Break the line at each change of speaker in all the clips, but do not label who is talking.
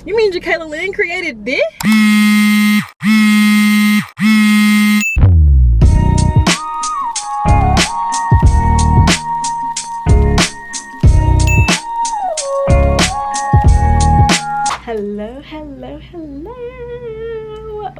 You mean Jacayla Lynn created this? Hello, hello, hello.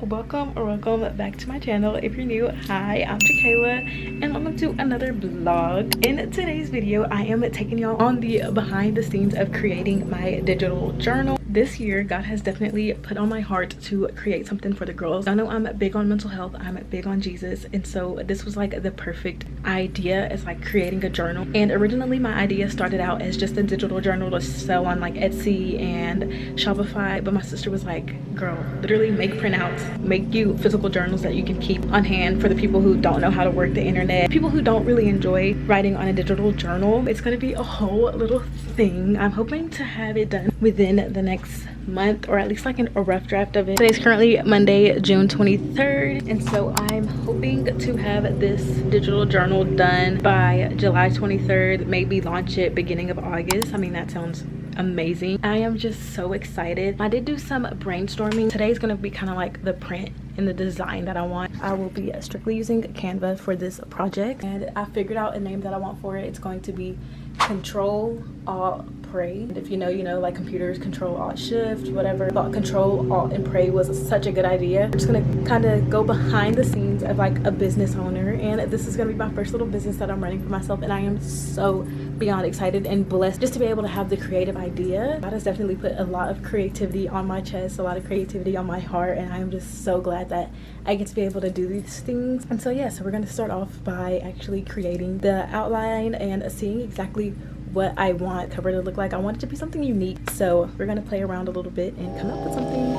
Welcome back to my channel. If you're new, hi, I'm Jacayla and welcome to another vlog. In today's video, I am taking y'all on the behind the scenes of creating my digital journal. This year, God has definitely put on my heart to create something for the girls. I know I'm big on mental health, I'm big on Jesus, and so this was like the perfect idea as like creating a journal. And originally my idea started out as just a digital journal to sell on like Etsy and Shopify, but my sister was like, girl, literally make printouts, make you physical journals that you can keep on hand for the people who don't know how to work the internet, people who don't really enjoy writing on a digital journal. It's gonna be a whole little thing. I'm hoping to have it done within the next month, or at least like a rough draft of it. Today's currently Monday, June 23rd, and so I'm hoping to have this digital journal done by July 23rd, maybe launch it beginning of August. I mean, that sounds amazing. I am just so excited. I did do some brainstorming. Today's gonna be kind of like the print and the design that I want. I will be strictly using Canva for this project, and I figured out a name that I want for it. It's going to be Control Alt Pray. And if you know, you know, like computers, Control Alt Shift, whatever. I thought Control Alt and Pray was such a good idea. I'm just gonna kind of go behind the scenes of like a business owner, and this is gonna be my first little business that I'm running for myself, and I am so beyond excited and blessed just to be able to have the creative idea. God has definitely put a lot of creativity on my chest, a lot of creativity on my heart, and I am just so glad that I get to be able to do these things. And so yeah, so we're going to start off by actually creating the outline and seeing exactly what I want cover to look like. I want it to be something unique, so we're going to play around a little bit and come up with something.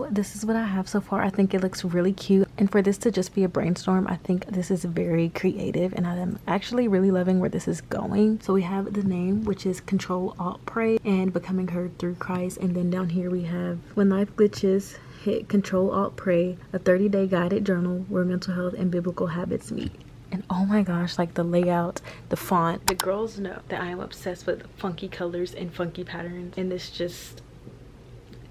This is what I have so far. I think it looks really cute, and for this to just be a brainstorm, I think this is very creative, and I am actually really loving where this is going. So we have the name, which is Control Alt Pray and Becoming Heard Through Christ, and then down here we have When Life Glitches, hit Control Alt Pray, a 30-day guided journal where mental health and biblical habits meet. And oh my gosh, like the layout, the font, the girls know that I am obsessed with funky colors and funky patterns, and this just,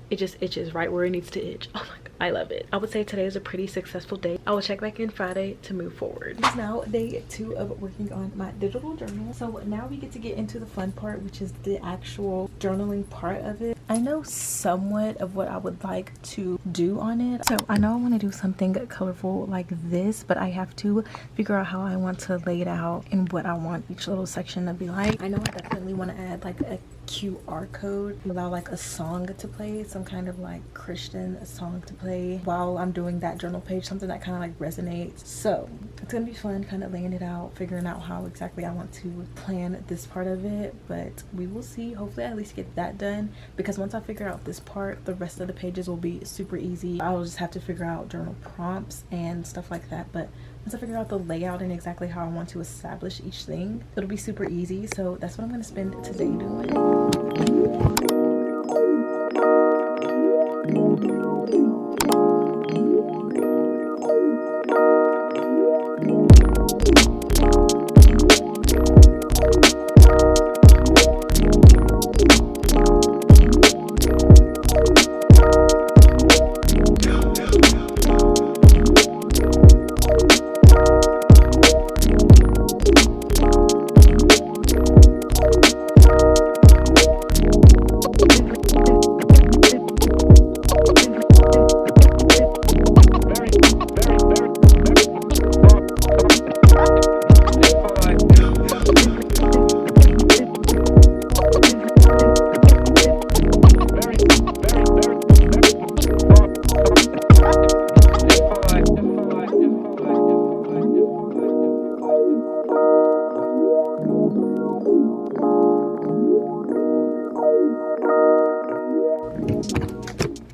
it just itches right where it needs to itch. Oh my god, I love it. I would say today is a pretty successful day. I will check back in Friday to move forward. It's now day 2 of working on my digital journal. So now we get to get into the fun part, which is the actual journaling part of it. I know somewhat of what I would like to do on it. So I know I want to do something colorful like this, but I have to figure out how I want to lay it out and what I want each little section to be like. I know I definitely want to add like a QR code, allow like a song to play, some kind of like Christian song to play while I'm doing that journal page, something that kind of like resonates. So it's gonna be fun kind of laying it out, figuring out how exactly I want to plan this part of it, but we will see. Hopefully I at least get that done, because once I figure out this part, the rest of the pages will be super easy. I'll just have to figure out journal prompts and stuff like that, but once I figure out the layout and exactly how I want to establish each thing, it'll be super easy. So that's what I'm going to spend today doing.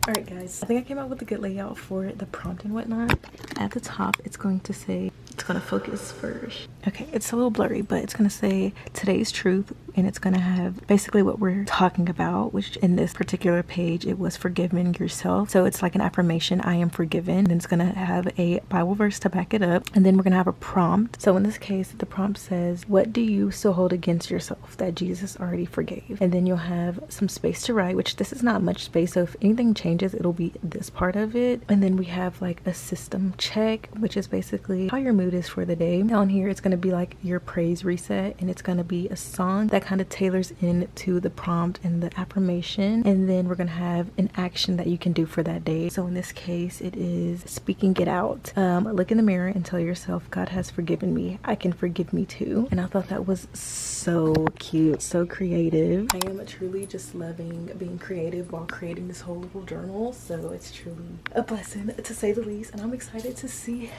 Alright guys, I think I came up with a good layout for the prompt and whatnot. At the top, it's going to say, it's going to focus first. Okay, it's a little blurry, but it's going to say today's truth, and it's going to have basically what we're talking about, which in this particular page, it was forgiving yourself. So it's like an affirmation, I am forgiven. And it's going to have a Bible verse to back it up. And then we're going to have a prompt. So in this case, the prompt says, what do you still hold against yourself that Jesus already forgave? And then you'll have some space to write, which this is not much space. So if anything changes, it'll be this part of it. And then we have like a system check, which is basically how your mood is for the day. Down here, it's going to be like your praise reset, and it's going to be a song that kind of tailors into the prompt and the affirmation. And then we're going to have an action that you can do for that day. So in this case, it is speaking it out. Look in the mirror and tell yourself, God has forgiven me. I can forgive me too. And I thought that was so cute, so creative. I am truly just loving being creative while creating this whole little journal. So it's truly a blessing to say the least. And I'm excited to see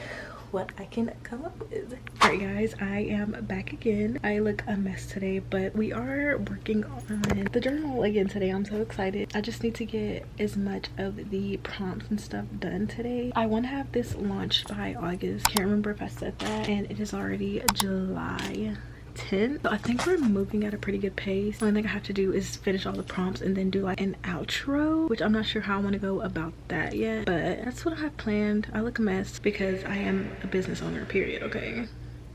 what I can come up with. Alright guys, I am back again. I look a mess today, but we are working on the journal again today. I'm so excited. I just need to get as much of the prompts and stuff done today. I want to have this launched by August. Can't remember if I said that, and it is already July 10th. So I think we're moving at a pretty good pace. The only thing I have to do is finish all the prompts and then do like an outro, which I'm not sure how I want to go about that yet, but that's what I have planned. I look a mess because I am a business owner, period. Okay,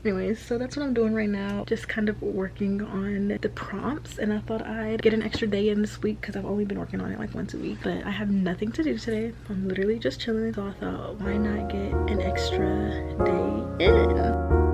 anyways, so that's what I'm doing right now, just kind of working on the prompts. And I thought I'd get an extra day in this week because I've only been working on it like once a week, but I have nothing to do today. I'm literally just chilling, so I thought, why not get an extra day in?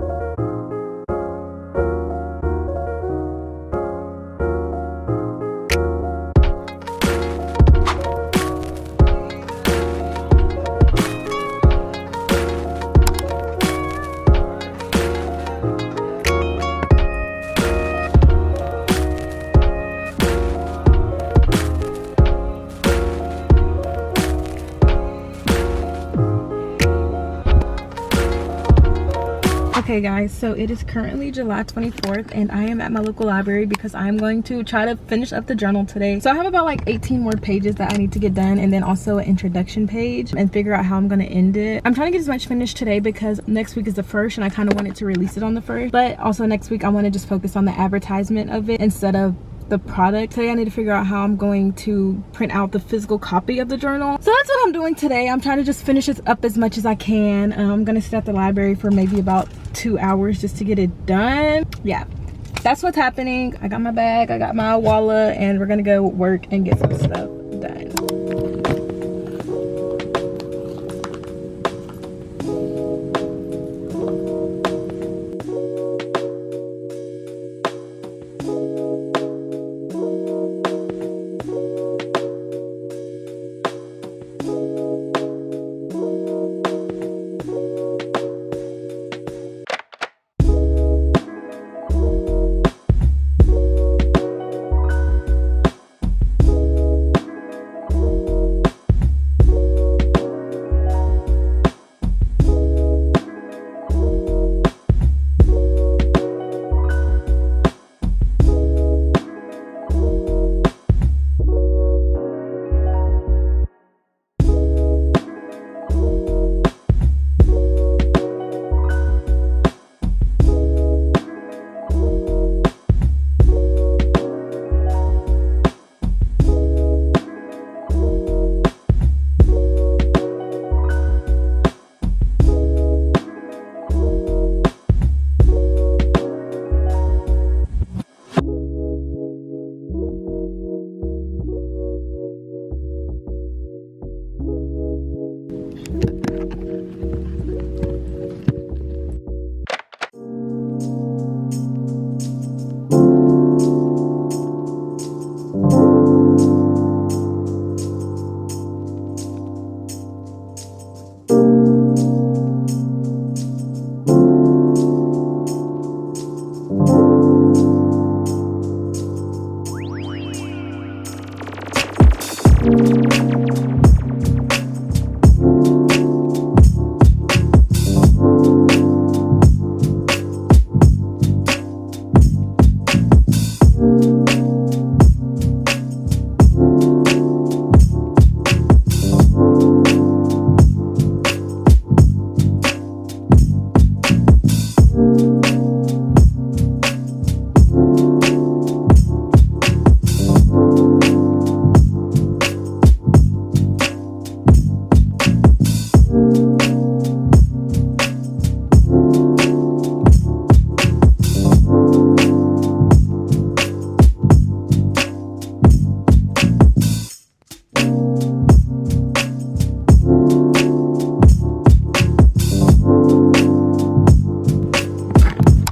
Okay guys, so it is currently July 24th and I am at my local library because I'm going to try to finish up the journal today. So I have about like 18 more pages that I need to get done, and then also an introduction page, and figure out how I'm going to end it. I'm trying to get as much finished today because next week is the 1st and I kind of wanted to release it on the 1st, but also next week I want to just focus on the advertisement of it instead of the product. Today I need to figure out how I'm going to print out the physical copy of the journal. So that's what I'm doing today. I'm trying to just finish it up as much as I can. I'm gonna sit at the library for maybe about 2 hours just to get it done. Yeah, that's what's happening. I got my bag, I got my wallet, and we're gonna go work and get some stuff done.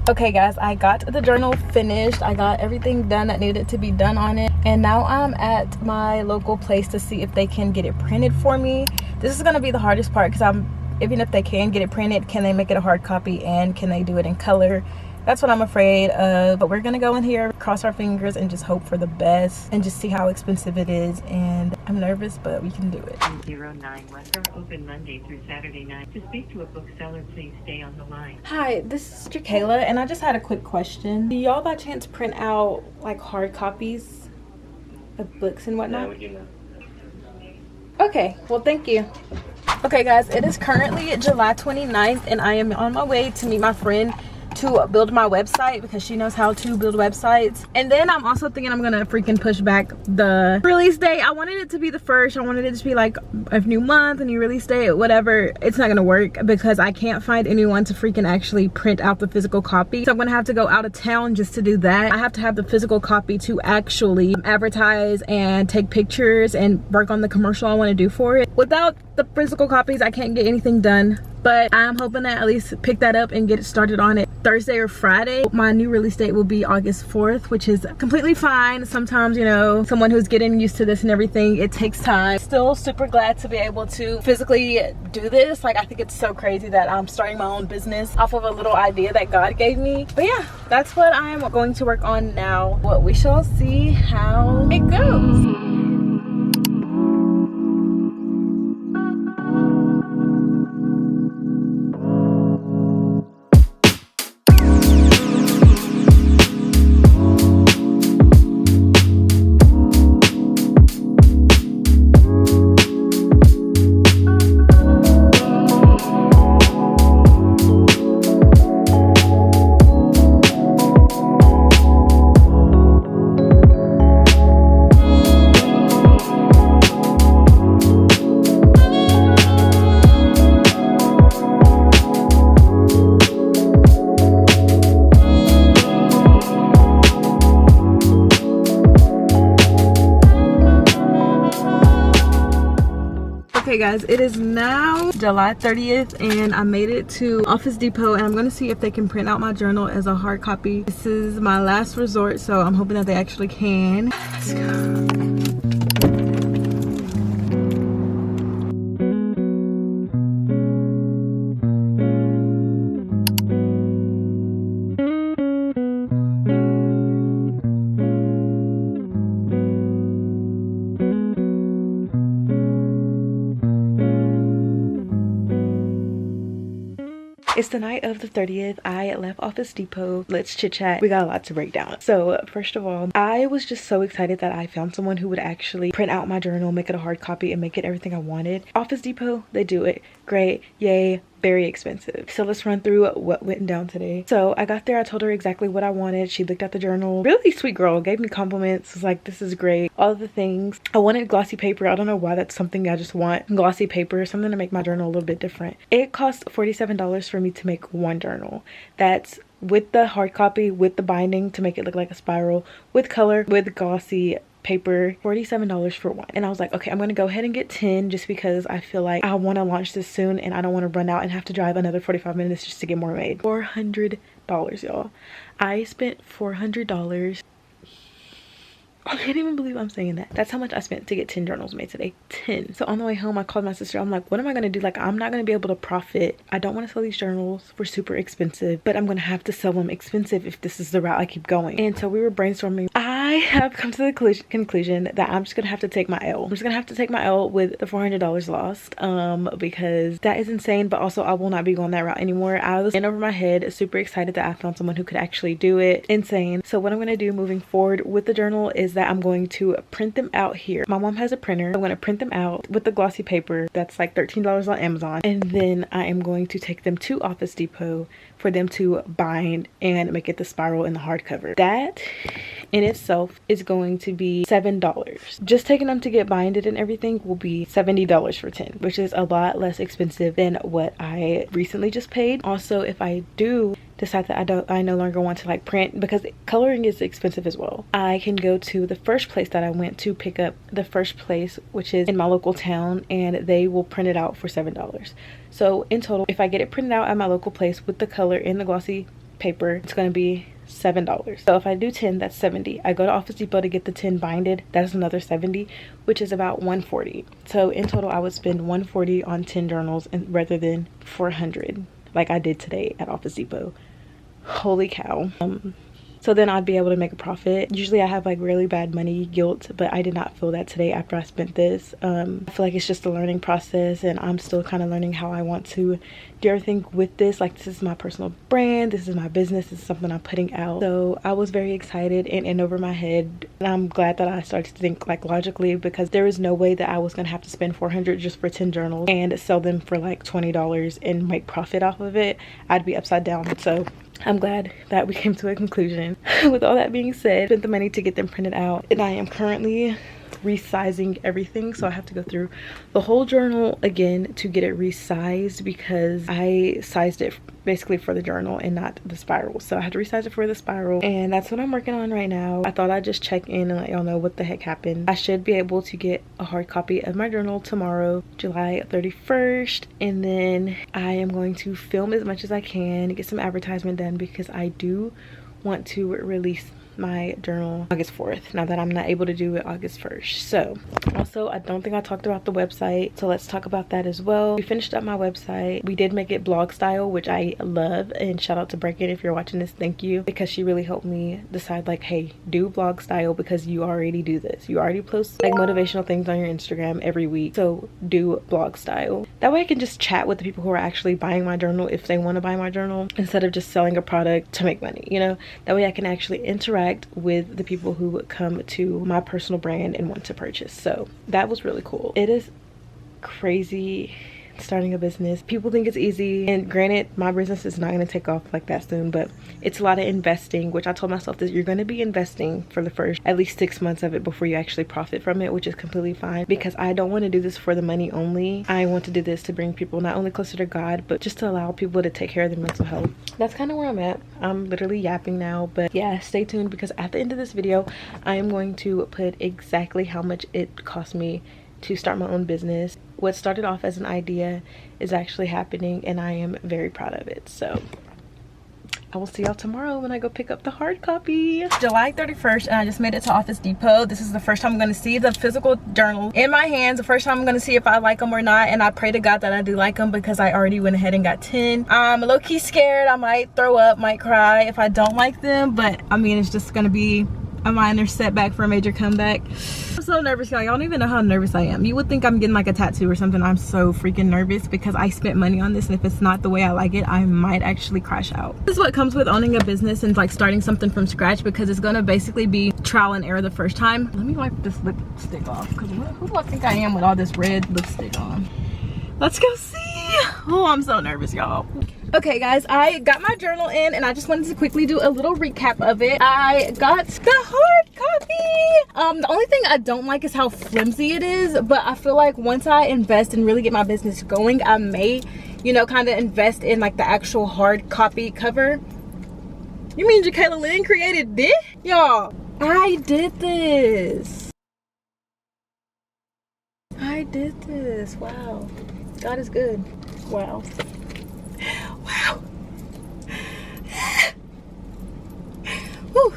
Okay guys, I got the journal finished. I got everything done that needed to be done on it, and now I'm at my local place to see if they can get it printed for me. This is going to be the hardest part, because even if they can get it printed, can they make it a hard copy, and can they do it in color? That's what I'm afraid of. But we're gonna go in here, cross our fingers, and just hope for the best, and just see how expensive it is. And I'm nervous, but we can do it.
09 West are open Monday through Saturday night. To speak to a bookseller, please stay on the line.
Hi, this is Kayla, and I just had a quick question. Do y'all by chance print out like hard copies of books and whatnot?
Yeah, we do know.
Okay, well, thank you. Okay guys, it is currently July 29th, and I am on my way to meet my friend to build my website, because she knows how to build websites. And then I'm also thinking I'm gonna freaking push back the release date. I wanted it to be the 1st. I wanted it to be like a new month, a new release date, whatever. It's not gonna work because I can't find anyone to freaking actually print out the physical copy. So I'm gonna have to go out of town just to do that. I have to have the physical copy to actually advertise and take pictures and work on the commercial I want to do for it. Without the physical copies, I can't get anything done. But I'm hoping to at least pick that up and get it started on it Thursday or Friday. My new release date will be August 4th, which is completely fine. Sometimes, you know, someone who's getting used to this and everything, it takes time. Still super glad to be able to physically do this. Like, I think it's so crazy that I'm starting my own business off of a little idea that God gave me. But yeah, that's what I'm going to work on now. Well, we shall see how it goes. Okay guys, it is now July 30th, and I made it to Office Depot, and I'm going to see if they can print out my journal as a hard copy. This is my last resort, so I'm hoping that they actually can. Let's go. It's the night of the 30th. I left Office Depot. Let's chit chat. We got a lot to break down. So first of all, I was just so excited that I found someone who would actually print out my journal, make it a hard copy, and make it everything I wanted. Office Depot, they do it. Great. Yay. Very expensive. So let's run through what went down today. So I got there, I told her exactly what I wanted. She looked at the journal. Really sweet girl, gave me compliments, was like, this is great, all of the things. I wanted glossy paper. I don't know why, that's something I just want. Glossy paper, something to make my journal a little bit different. It cost $47 for me to make one journal. That's with the hard copy, with the binding to make it look like a spiral, with color, with glossy paper. $47 for one. And I was like, okay, I'm gonna go ahead and get 10 just because I feel like I want to launch this soon and I don't want to run out and have to drive another 45 minutes just to get more made. $400, y'all. I spent $400. I can't even believe I'm saying that. That's how much I spent to get 10 journals made today. 10. So on the way home, I called my sister. I'm like, what am I going to do? Like, I'm not going to be able to profit. I don't want to sell these journals for super expensive, but I'm going to have to sell them expensive if this is the route I keep going. And so we were brainstorming. I have come to the conclusion that I'm just going to have to take my L. I'm just going to have to take my L with the $400 lost, because that is insane. But also, I will not be going that route anymore. I was in over my head, super excited that I found someone who could actually do it. Insane. So what I'm going to do moving forward with the journal is that I'm going to print them out here. My mom has a printer. I'm going to print them out with the glossy paper that's like $13 on Amazon, and then I am going to take them to Office Depot for them to bind and make it the spiral and the hardcover. That in itself is going to be $7. Just taking them to get binded and everything will be $70 for 10, which is a lot less expensive than what I recently just paid. Also, if I do decide that I no longer want to like print, because coloring is expensive as well, I can go to the first place that I went to pick up the first place, which is in my local town, and they will print it out for $7. So in total, if I get it printed out at my local place with the color and the glossy paper, it's going to be $7. So if I do 10, that's 70. I go to Office Depot to get the 10 binded, that's another 70, which is about 140. So in total I would spend 140 on 10 journals and rather than 400 like I did today at Office Depot. Holy cow. So then I'd be able to make a profit. Usually I have like really bad money guilt, but I did not feel that today after I spent this. I feel like it's just a learning process, and I'm still kind of learning how I want to do everything with this. Like, this is my personal brand, this is my business, this is something I'm putting out. So I was very excited and in over my head, and I'm glad that I started to think like logically, because there is no way that I was gonna have to spend 400 just for 10 journals and sell them for like $20 and make profit off of it. I'd be upside down. So I'm glad that we came to a conclusion. With all that being said, spent the money to get them printed out, and I am currently resizing everything, so I have to go through the whole journal again to get it resized, because I sized it basically for the journal and not the spiral. So I had to resize it for the spiral, and that's what I'm working on right now. I thought I'd just check in and let y'all know what the heck happened. I should be able to get a hard copy of my journal tomorrow, July 31st, and then I am going to film as much as I can, get some advertisement done, because I do want to release my journal August 4th, now that I'm not able to do it August 1st. So also, I don't think I talked about the website, so let's talk about that as well. We finished up my website. We did make it blog style, which I love, and shout out to Brecken if you're watching this, thank you, because she really helped me decide like, hey, do blog style, because you already do this, you already post like motivational things on your Instagram every week, so do blog style. That way I can just chat with the people who are actually buying my journal if they want to buy my journal, instead of just selling a product to make money, you know. That way I can actually interact with the people who would come to my personal brand and want to purchase. So that was really cool. It is crazy starting a business. People think it's easy, and granted, my business is not going to take off like that soon, but it's a lot of investing, which I told myself that you're going to be investing for the first at least 6 months of it before you actually profit from it, which is completely fine, because I don't want to do this for the money only. I want to do this to bring people not only closer to God, but just to allow people to take care of their mental health. That's kind of where I'm at. I'm literally yapping now, but yeah, stay tuned, because at the end of this video I am going to put exactly how much it cost me to start my own business. What started off as an idea is actually happening, and I am very proud of it. So I will see y'all tomorrow when I go pick up the hard copy. July 31st, and I just made it to Office Depot. This is the first time I'm going to see the physical journal in my hands. The first time I'm going to see if I like them or not, and I pray to God that I do like them, because I already went ahead and got 10. I'm low-key scared. I might throw up, might cry if I don't like them, but I mean, it's just going to be a minor setback for a major comeback. I'm so nervous, y'all. Y'all don't even know how nervous I am. You would think I'm getting like a tattoo or something. I'm so freaking nervous, because I spent money on this, and if it's not the way I like it, I might actually crash out. This is what comes with owning a business and like starting something from scratch, because it's gonna basically be trial and error the first time. Let me wipe this lipstick off, because who do I think I am with all this red lipstick on? Let's go see. Oh, I'm so nervous, y'all. Okay guys, I got my journal in, and I just wanted to quickly do a little recap of it. I got the hard copy. The only thing I don't like is how flimsy it is, but I feel like once I invest and really get my business going, I may, you know, kind of invest in like the actual hard copy cover. You mean Jacayla Lynn created this? Y'all, I did this. I did this. Wow. God is good. Wow. Wow. Whew.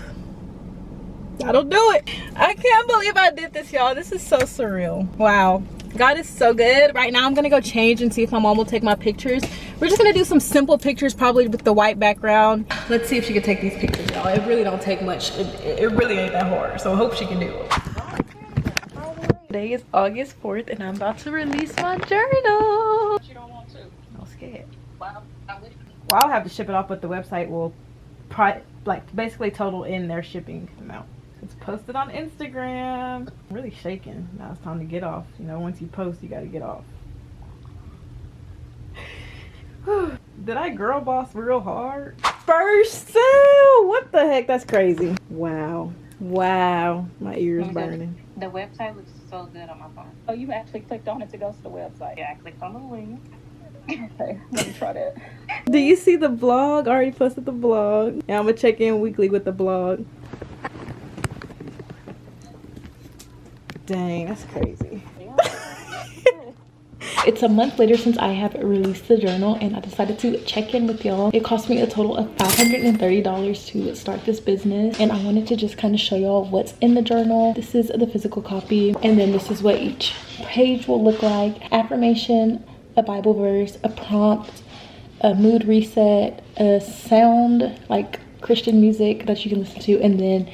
That'll do it. I can't believe I did this, y'all. This is so surreal. Wow. God is so good. Right now I'm gonna go change and see if my mom will take my pictures. We're just gonna do some simple pictures, probably with the white background. Let's see if she can take these pictures, y'all. It really don't take much. It really ain't that hard, so I hope she can do it. Today is August 4th, and I'm about to release my journal. You don't want to. I'm scared. Wow. Well, I'll have to ship it off, but the website will like basically total in their shipping amount. It's posted on Instagram. I'm really shaking. Now it's time to get off. You know, once you post, you got to get off. Did I girl boss real hard? First sale! What the heck? That's crazy. Wow. Wow. My ears burning.
The website looks so good on my phone.
Oh, you actually clicked on it to go to the website?
Yeah, I clicked on the link.
Okay, let me try that.
Do you see the blog? I already posted the blog. Yeah, I'm gonna check in weekly with the blog. Dang, that's crazy. It's a month later since I have released the journal, and I decided to check in with y'all. It cost me a total of $530 to start this business, and I wanted to just kind of show y'all what's in the journal. This is the physical copy, and then this is what each page will look like. Affirmation, a Bible verse, a prompt, a mood reset, a sound like Christian music that you can listen to, and then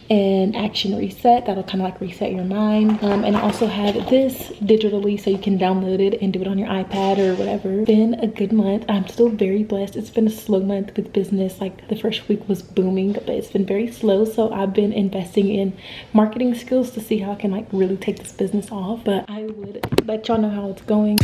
an action reset that'll kind of like reset your mind. And I also have this digitally so you can download it and do it on your iPad or whatever. It's been a good month. I'm still very blessed. It's been a slow month with business. Like the first week was booming, but it's been very slow. So I've been investing in marketing skills to see how I can like really take this business off. But I would let y'all know how it's going.